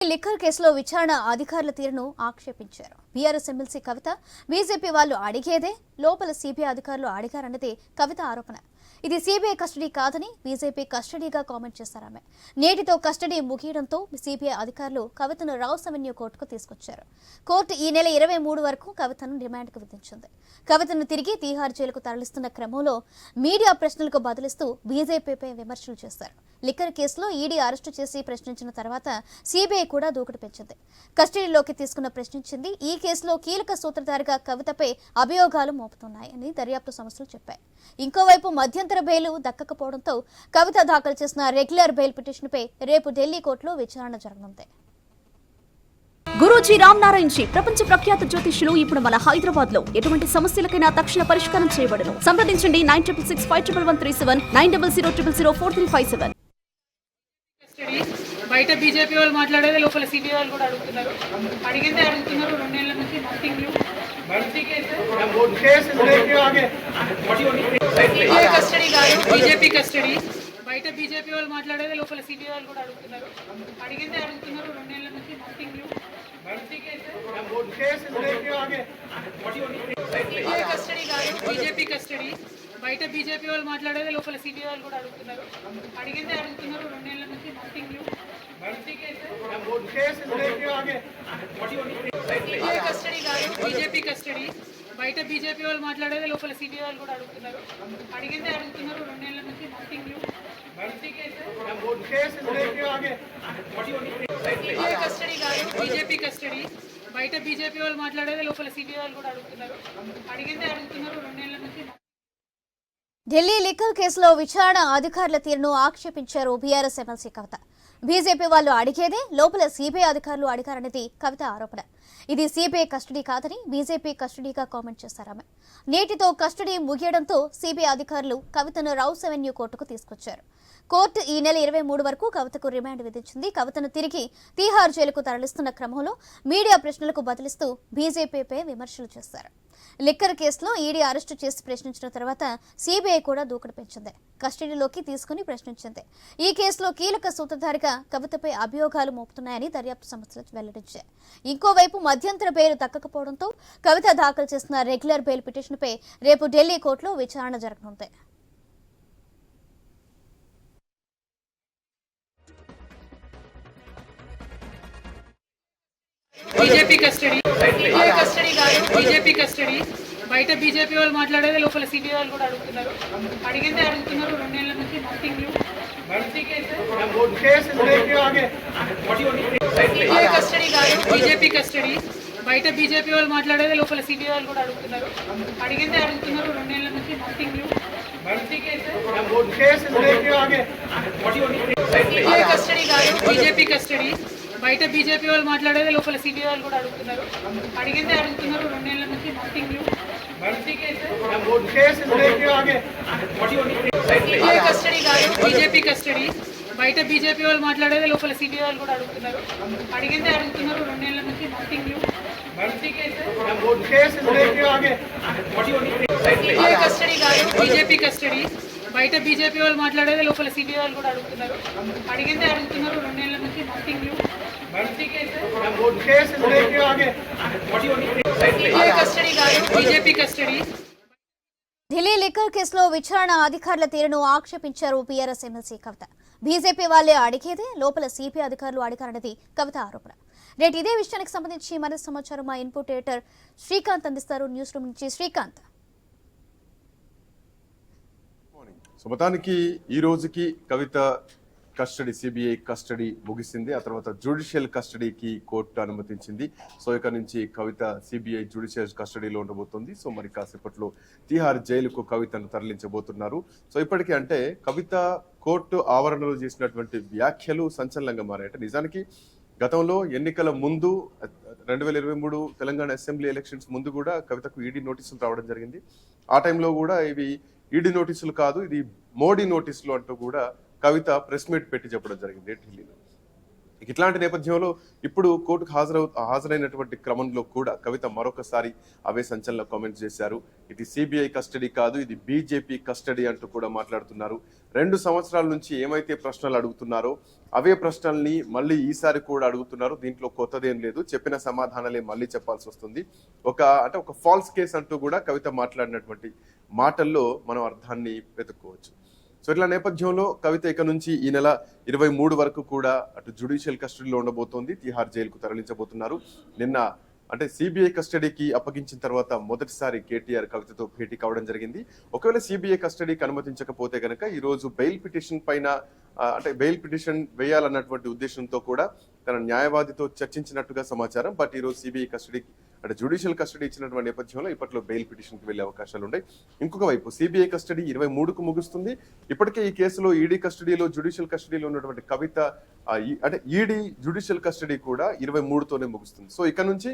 Liquor కేసులో విచారణ అధికారుల తీరును ఆక్షేపించారు. బీఆర్ఎస్ ఎమ్మెల్సీ కవిత బీజేపీ వాళ్ళు అడిగేదే లోపల సీబీఐ అధికారులు అడిగారన్నది కవిత ఆరోపణ. ఇది సీబీఐ కస్టడీ కాదని బీజేపీ కస్టడీగా కామెంట్ చేశారు. ఆమె నేటితో కస్టడీ ముగియడంతో సీబీఐ అధికారులు కవితను రౌస్ అవెన్యూ కోర్టుకు తీసుకొచ్చారు. కోర్టు ఈ నెల 23 వరకు కవితను రిమాండ్కు విధించింది. కవితను తిరిగి తీహార్ జైలుకు తరలిస్తున్న క్రమంలో మీడియా ప్రశ్నలకు బదులిస్తూ బీజేపీపై విమర్శలు చేశారు. లిక్కర్ కేసులో ఈడీ అరెస్టు చేసి ప్రశ్నించిన తర్వాత సీబీఐ కూడా దూకుడు పెంచింది. కస్టడీలోకి తీసుకున్న ప్రశ్నించింది. ఈ కేసులో కీలక సూత్రధారిగా కవితపై అభియోగాలు మోపుతున్నాయని దర్యాప్తు సంస్థలు చెప్పాయి. ఇంకోవైపు మధ్యంతర బెయిల్ దక్కకపోవడంతో కవిత దాఖలు చేసిన రెగ్యులర్ బెయిల్ పిటిషన్పై రేపు ఢిల్లీ కోర్టులో విచారణ జరగనుంది. గురూజీ రామ్ నారాయణ్ జీ ప్రపంచ ప్రఖ్యాత జ్యోతిష్యులు ఇప్పుడు మన హైదరాబాద్ లో ఎటువంటి సమస్యలకైనా తక్షణ పరిష్కారం చేయబడును. సంప్రదించండి 96651137 9000004357. బయట బీజేపీ వాళ్ళు మాట్లాడేది లోపల సిబిఐ వాళ్ళు కూడా అడుగుతున్నారు. అడిగిందే అడుగుతున్నారు. 2 నెలల నుంచి నథింగ్ న్యూ. కస్టడీ కాదు, బీజేపీ కస్టడీ. బయట బీజేపీ వాళ్ళు మాట్లాడేది లోపల సిబిఐ వాళ్ళు కూడా అడుగుతున్నారు. అడిగిందే అడుగుతున్నారు. 2 నెలల నుంచి నథింగ్ న్యూ. కస్టడీ కాదు, బీజేపీ కస్టడీ. బయట బీజేపీ వాళ్ళు మాట్లాడేది లోపల సిబిఐ వాళ్ళు కూడా అడుగుతున్నారు. అడిగిందే అడుగుతున్నారు. 2 నెలల నుంచి నథింగ్ న్యూ. కస్టడీ కాదు, బీజేపీ కస్టడీ. బయట బీజేపీ వాళ్ళు మాట్లాడేది లోపల సిబిఐ వాళ్ళు కూడా అడుగుతున్నారు. అడిగిందే అడుగుతున్నారు. 2 నెలల నుంచి నథింగ్ న్యూ. కస్టడీ కాదు, బీజేపీ కస్టడీ. బయట బీజేపీ వాళ్ళు మాట్లాడేది లోపల సిబిఐ వాళ్ళు కూడా అడుగుతున్నారు. అడిగిందే అడుగుతున్నారు. 2 నెలల నుంచి. ఢిల్లీ లిక్కర్ కేసులో విచారణ అధికారుల తీరును ఆక్షేపించారు బీఆర్ఎస్ ఎమ్మెల్సీ కవిత. బీజేపీ వాళ్ళు అడిగేదే లోపల సీబీఐ అధికారులు అడిగారనేది కవిత ఆరోపణ. ఇది సీబీఐ కస్టడీ కాదని బీజేపీ కస్టడీగా కామెంట్ చేశారు. ఆమె నేటితో కస్టడీ ముగియడంతో సీబీఐ అధికారులు కవితను రౌస్ అవెన్యూ కోర్టుకు తీసుకొచ్చారు. కోర్టు ఈ నెల 23 వరకు కవితకు రిమాండ్ విధించింది. కవితను తిరిగి తీహార్ జైలుకు తరలిస్తున్న క్రమంలో మీడియా ప్రశ్నలకు బదులిస్తూ బీజేపీపై విమర్శలు చేశారు. లిక్కర్ కేసులో ఈడీ అరెస్టు చేసి ప్రశ్నించిన తర్వాత సీబీఐ కూడా దూకుడు పెంచింది. కస్టడీలోకి తీసుకుని ప్రశ్నించింది. ఈ కేసులో కీలక సూత్రధారిగా కవితపై అభియోగాలు మోపుతున్నాయని దర్యాప్తు సంస్థలు వెల్లడించాయి. ఇంకోవైపు మధ్యంతర బెయిల్ దక్కకపోవడంతో కవిత దాఖలు చేసిన రెగ్యులర్ బెయిల్ పిటిషన్పై రేపు ఢిల్లీ కోర్టులో విచారణ జరగనుంది. BJP custody. కస్టడీ కాదు, బీజేపీ కస్టడీ. బయట బీజేపీ వాళ్ళు మాట్లాడేది లోపల సిబిఐ వాళ్ళు కూడా అడుగుతున్నారు. అడిగిందే అడుగుతున్నారు. 2 నెలల నుంచి నథింగ్ న్యూ. కస్టడీ కాదు, బీజేపీ కస్టడీ. బయట బీజేపీ వాళ్ళు మాట్లాడేది లోపల సిబిఐ వాళ్ళు కూడా అడుగుతున్నారు. అడిగిందే అడుగుతున్నారు. 2 నెలల నుంచి నథింగ్ న్యూ. కస్టడీ కాదు, బీజేపీ కస్టడీ. బయట బీజేపీ వాళ్ళు మాట్లాడేది లోపల సిబిఐ వాళ్ళు కూడా అడుగుతున్నారు. అడిగిందే అడుగుతున్నారు. 2 నెలల నుంచి నథింగ్ న్యూ. కస్టడీ కాదు, బీజేపీ కస్టడీ. బయట బీజేపీ వాళ్ళు మాట్లాడేది లోపల సిబిఐ వాళ్ళు కూడా అడుగుతున్నారు. అడిగిందే అడుగుతున్నారు. 2 నెలల నుంచి నథింగ్ న్యూ. కస్టడీ కాదు, బీజేపీ కస్టడీ. బయట బీజేపీ వాళ్ళు మాట్లాడేది లోపల సిబిఐ వాళ్ళు కూడా అడుగుతున్నారు. అడిగిందే అడుగుతున్నారు. 2 నెలల నుంచి నథింగ్ న్యూ. కస్టడీ కాదు, బీజేపీ కస్టడీ. ఢిల్లీ లిక్కర్ కేసులో విచారణ అధికారుల తీరును ఆక్షేపించారు బీఆర్ఎస్ ఎమ్మెల్సీ కవిత. బీజేపీ వాళ్ళే అడిగేదే లోపల సీబీఐ అధికారులు అడిగారన్నది కవిత ఆరోపణ. రేటు ఇదే విషయానికి సంబంధించి మరింత సమాచారం మా ఇన్పుట్ ఎడిటర్ శ్రీకాంత్ అందిస్తారు. న్యూస్ రూమ్ నుంచి శ్రీకాంత్. మొత్తానికి ఈ రోజుకి కవిత కస్టడీ, సిబిఐ కస్టడీ ముగిసింది. ఆ తర్వాత జ్యుడిషియల్ కస్టడీకి కోర్టు అనుమతించింది. సో ఇక నుంచి కవిత సిబిఐ జ్యుడిషియల్ కస్టడీలో ఉండబోతుంది. సో మరి కాసేపట్లో తీహార్ జైలుకు కవితను తరలించబోతున్నారు. సో ఇప్పటికీ అంటే కవిత కోర్టు ఆవరణలో చేసినటువంటి వ్యాఖ్యలు సంచలనంగా మారాయి. అంటే నిజానికి గతంలో ఎన్నికల ముందు 2023 తెలంగాణ అసెంబ్లీ ఎలక్షన్స్ ముందు కూడా కవితకు ఈడీ నోటీసులు రావడం జరిగింది. ఆ టైంలో కూడా ఇవి ఈడీ నోటీసులు కాదు, ఇది మోడీ నోటీసులు అంటూ కూడా కవిత ప్రెస్ మీట్ పెట్టి చెప్పడం జరిగింది ఢిల్లీలో. ఇట్లాంటి నేపథ్యంలో ఇప్పుడు కోర్టుకు హాజరైనటువంటి క్రమంలో కూడా కవిత మరొకసారి అవే సంచలన కామెంట్స్ చేశారు. ఇది సిబిఐ కస్టడీ కాదు, ఇది బీజేపీ కస్టడీ అంటూ కూడా మాట్లాడుతున్నారు. 2 సంవత్సరాల నుంచి ఏమైతే ప్రశ్నలు అడుగుతున్నారో అవే ప్రశ్నల్ని మళ్ళీ ఈసారి కూడా అడుగుతున్నారు. దీంట్లో కొత్తదేం లేదు, చెప్పిన సమాధానాలే మళ్ళీ చెప్పాల్సి వస్తుంది. ఒక ఫాల్స్ కేస్ అంటూ కూడా కవిత మాట్లాడినటువంటి మాటల్లో మనం అర్థాన్ని వెతుక్కోవచ్చు. సో ఇట్లా నేపథ్యంలో కవిత ఇక నుంచి ఈ నెల 23 వరకు కూడా అటు జ్యుడిషియల్ కస్టడీలో ఉండబోతోంది. తిహార్ జైలుకు తరలించబోతున్నారు. నిన్న సిబిఐ కస్టడీకి అప్పగించిన తర్వాత మొదటిసారి కేటీఆర్ కవితతో భేటీ కావడం జరిగింది. ఒకవేళ సిబిఐ కస్టడీకి అనుమతించకపోతే కనుక ఈ రోజు బెయిల్ పిటిషన్ పైన బెయిల్ పిటిషన్ వేయాలన్నటువంటి ఉద్దేశంతో కూడా తన న్యాయవాదితో చర్చించినట్టుగా సమాచారం. బట్ ఈ రోజు సిబిఐ కస్టడీకి జ్యుడిషియల్ కస్టడీ ఇచ్చినటువంటి నేపథ్యంలో ఇప్పట్లో బెయిల్ పిటిషన్కి వెళ్లే అవకాశాలు ఉన్నాయి. ఇంకొక వైపు సిబిఐ కస్టడీ 23కు ముగుస్తుంది. ఇప్పటికే ఈ కేసులో ఈడీ కస్టడీలో జ్యుడిషియల్ కస్టడీలో ఉన్నటువంటి కవిత ఈడీ జ్యుడిషియల్ కస్టడీ కూడా 23తోనే ముగుస్తుంది. సో ఇక నుంచి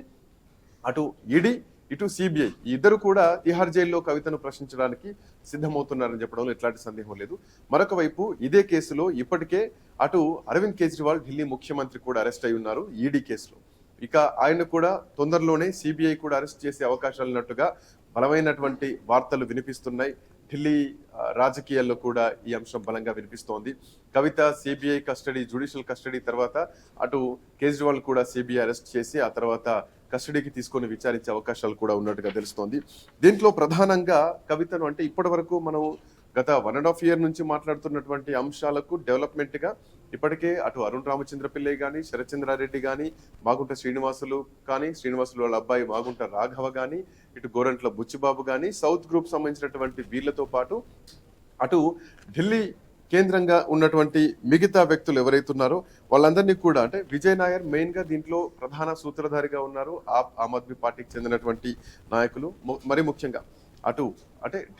అటు ఈడీ ఇటు సిబిఐ ఈ ఇద్దరు కూడా తిహార్ జైల్లో కవితను ప్రశ్నించడానికి సిద్ధమవుతున్నారని చెప్పడంలో ఎట్లాంటి సందేహం లేదు. మరొక వైపు ఇదే కేసులో ఇప్పటికే అటు అరవింద్ కేజ్రీవాల్ ఢిల్లీ ముఖ్యమంత్రి కూడా అరెస్ట్ అయి ఉన్నారు ఈడీ కేసులో. ఇక ఆయన కూడా తొందరలోనే సిబిఐ కూడా అరెస్ట్ చేసే అవకాశాలు ఉన్నట్టుగా బలమైనటువంటి వార్తలు వినిపిస్తున్నాయి. ఢిల్లీ రాజకీయాల్లో కూడా ఈ అంశం బలంగా వినిపిస్తోంది. కవిత సిబిఐ కస్టడీ జ్యుడిషియల్ కస్టడీ తర్వాత అటు కేజ్రీవాల్ కూడా సిబిఐ అరెస్ట్ చేసి ఆ తర్వాత కస్టడీకి తీసుకొని విచారించే అవకాశాలు కూడా ఉన్నట్టుగా తెలుస్తోంది. దీంట్లో ప్రధానంగా కవితను ఇప్పటి వరకు మనం గత 1.5 year నుంచి మాట్లాడుతున్నటువంటి అంశాలకు డెవలప్మెంట్ గా ఇప్పటికే అటు అరుణ్ రామచంద్ర పిల్లై కానీ, శరత్చంద్రారెడ్డి కానీ, మాగుంట శ్రీనివాసులు వాళ్ళ అబ్బాయి మాగుంట రాఘవ కానీ, ఇటు గోరంట్ల బుచ్చిబాబు కానీ, సౌత్ గ్రూప్ సంబంధించినటువంటి వీళ్లతో పాటు అటు ఢిల్లీ కేంద్రంగా ఉన్నటువంటి మిగతా వ్యక్తులు ఎవరైతే ఉన్నారో వాళ్ళందరినీ కూడా విజయ్ నాయర్ మెయిన్ గా దీంట్లో ప్రధాన సూత్రధారిగా ఉన్నారు. ఆమ్ ఆద్మీ పార్టీకి చెందినటువంటి నాయకులు మరి ముఖ్యంగా అటు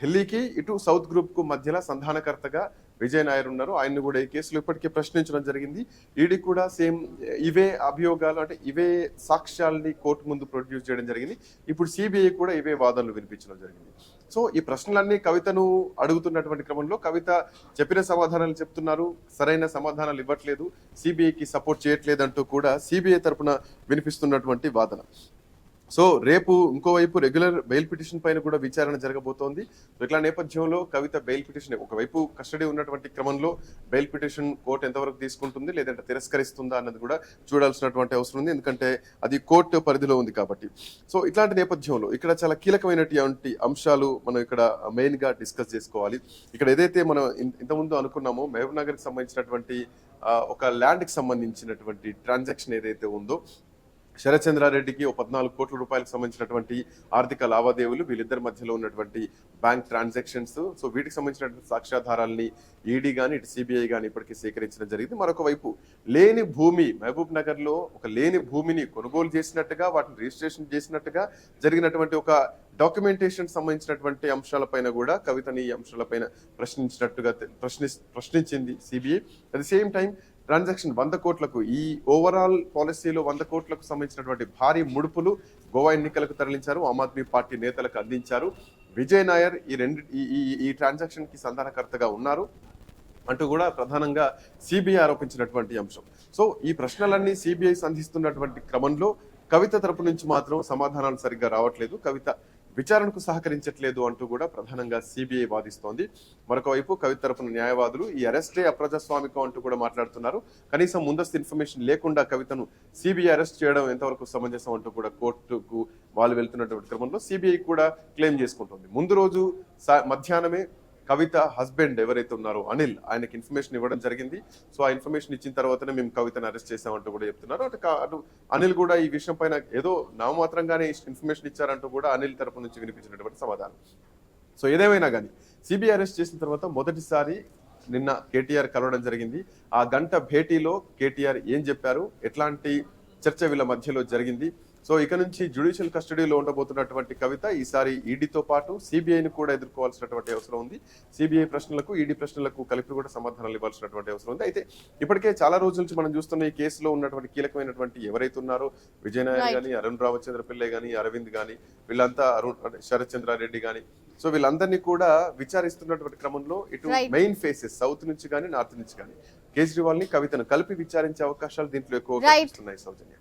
ఢిల్లీకి ఇటు సౌత్ గ్రూప్ కు మధ్యలో సంధానకర్తగా విజయ్ నాయర్ ఉన్నారు. ఆయన్ని కూడా ఈ కేసులో ఇప్పటికే ప్రశ్నించడం జరిగింది. ఈడీ కూడా సేమ్ ఇవే అభియోగాలు ఇవే సాక్ష్యాలని కోర్టు ముందు ప్రొడ్యూస్ చేయడం జరిగింది. ఇప్పుడు సిబిఐ కూడా ఇవే వాదనలు వినిపించడం జరిగింది. సో ఈ ప్రశ్నలన్నీ కవితను అడుగుతున్నటువంటి క్రమంలో కవిత చెప్పిన సమాధానాలు చెప్తున్నారు, సరైన సమాధానాలు ఇవ్వట్లేదు, సిబిఐకి సపోర్ట్ చేయట్లేదు అంటూ కూడా సిబిఐ తరపున వినిపిస్తున్నటువంటి వాదన. సో రేపు ఇంకోవైపు రెగ్యులర్ బెయిల్ పిటిషన్ పైన కూడా విచారణ జరగబోతోంది. ఇట్లా నేపథ్యంలో కవిత బెయిల్ పిటిషన్ ఒకవైపు కస్టడీ ఉన్నటువంటి క్రమంలో బెయిల్ పిటిషన్ కోర్టు ఎంతవరకు తీసుకుంటుంది లేదంటే తిరస్కరిస్తుందా అన్నది కూడా చూడాల్సినటువంటి అవసరం ఉంది. ఎందుకంటే అది కోర్టు పరిధిలో ఉంది కాబట్టి. సో ఇట్లాంటి నేపథ్యంలో ఇక్కడ చాలా కీలకమైనటువంటి అంశాలు మనం ఇక్కడ మెయిన్ గా డిస్కస్ చేసుకోవాలి. ఇక్కడ ఏదైతే మనం ఇంతకుముందు అనుకున్నామో మహబూబ్ నగర్ కి సంబంధించినటువంటి ఒక ల్యాండ్ కి సంబంధించినటువంటి ట్రాన్సాక్షన్ ఏదైతే ఉందో శరత్చంద్రారెడ్డికి 14 కోట్ల రూపాయలకు సంబంధించినటువంటి ఆర్థిక లావాదేవీలు వీళ్ళిద్దరి మధ్యలో ఉన్నటువంటి బ్యాంక్ ట్రాన్సాక్షన్స్. సో వీటికి సంబంధించినటువంటి సాక్ష్యాధారాలని ఈడీ కానీ ఇటు సిబిఐ కానీ ఇప్పటికీ సేకరించడం జరిగింది. మరొక వైపు లేని భూమి మహబూబ్ నగర్ లో ఒక లేని భూమిని కొనుగోలు చేసినట్టుగా వాటిని రిజిస్ట్రేషన్ చేసినట్టుగా జరిగినటువంటి ఒక డాక్యుమెంటేషన్ సంబంధించినటువంటి అంశాలపైన కూడా కవితని ఈ అంశాలపైన ప్రశ్నించింది CBI. At the same time transaction 100 కోట్లకు ఈ ఓవరాల్ పాలసీలో 100 కోట్లకు సంబంధించినటువంటి భారీ ముడుపులు గోవా ఎన్నికలకు తరలించారు, ఆమ్ ఆద్మీ పార్టీ నేతలకు అందించారు. విజయ్ నాయర్ ఈ ట్రాన్సాక్షన్ కి సంధానకర్తగా ఉన్నారు అంటూ కూడా ప్రధానంగా సిబిఐ ఆరోపించినటువంటి అంశం. సో ఈ ప్రశ్నలన్నీ సిబిఐ సంధిస్తున్నటువంటి క్రమంలో కవిత తరపు నుంచి మాత్రం సమాధానాలు సరిగ్గా రావట్లేదు, కవిత విచారణకు సహకరించట్లేదు అంటూ కూడా ప్రధానంగా సిబిఐ వాదిస్తోంది. మరొక వైపు కవిత తరపున న్యాయవాదులు ఈ అరెస్టే అప్రజాస్వామికం అంటూ కూడా మాట్లాడుతున్నారు. కనీసం ముందస్తు ఇన్ఫర్మేషన్ లేకుండా కవితను సిబిఐ అరెస్ట్ చేయడం ఎంతవరకు సమంజసం అంటూ కూడా కోర్టుకు వాళ్ళు వెళ్తున్నటువంటి క్రమంలో సిబిఐ కూడా క్లెయిమ్ చేసుకుంటుంది. ముందు రోజు మధ్యాహ్నమే కవిత హస్బెండ్ ఎవరైతే ఉన్నారో అనిల్, ఆయనకి ఇన్ఫర్మేషన్ ఇవ్వడం జరిగింది. సో ఆ ఇన్ఫర్మేషన్ ఇచ్చిన తర్వాతనే మేము కవితను అరెస్ట్ చేసామంటూ కూడా చెప్తున్నారు. అటు అనిల్ కూడా ఈ విషయం పైన ఏదో నామమాత్రంగానే ఇన్ఫర్మేషన్ ఇచ్చారంటూ కూడా అనిల్ తరపు నుంచి వినిపించినటువంటి సమాధానం. సో ఏదేమైనా కానీ సిబిఐ అరెస్ట్ చేసిన తర్వాత మొదటిసారి నిన్న కేటీఆర్ కలవడం జరిగింది. ఆ గంట భేటీలో కేటీఆర్ ఏం చెప్పారు, ఎట్లాంటి చర్చ వీళ్ళ మధ్యలో జరిగింది. సో ఇక నుంచి జ్యుడిషియల్ కస్టడీలో ఉండబోతున్నటువంటి కవిత ఈసారి ఈడీతో పాటు సిబిఐని కూడా ఎదుర్కోవాల్సినటువంటి అవసరం ఉంది. సిబిఐ ప్రశ్నలకు ఈడీ ప్రశ్నలకు కలిపి కూడా సమాధానాలు ఇవ్వాల్సినటువంటి అవసరం ఉంది. అయితే ఇప్పటికే చాలా రోజుల నుంచి మనం చూస్తున్న ఈ కేసులో ఉన్నటువంటి కీలకమైనటువంటి ఎవరైతే ఉన్నారో విజయ్ నాయర్ కానీ, అరుణ్ రామచంద్ర పిల్లై కానీ, అరవింద్ కానీ, వీళ్ళంతా శరత్చంద్రారెడ్డి కానీ, సో వీళ్ళందరినీ కూడా విచారిస్తున్నటువంటి క్రమంలో ఇటు మెయిన్ ఫేసెస్ సౌత్ నుంచి కానీ నార్త్ నుంచి కానీ కేజ్రీవాల్ ని కవితను కలిపి విచారించే అవకాశాలు దీంట్లో ఎక్కువ Right. కనిపిస్తున్నాయి సౌజన్య.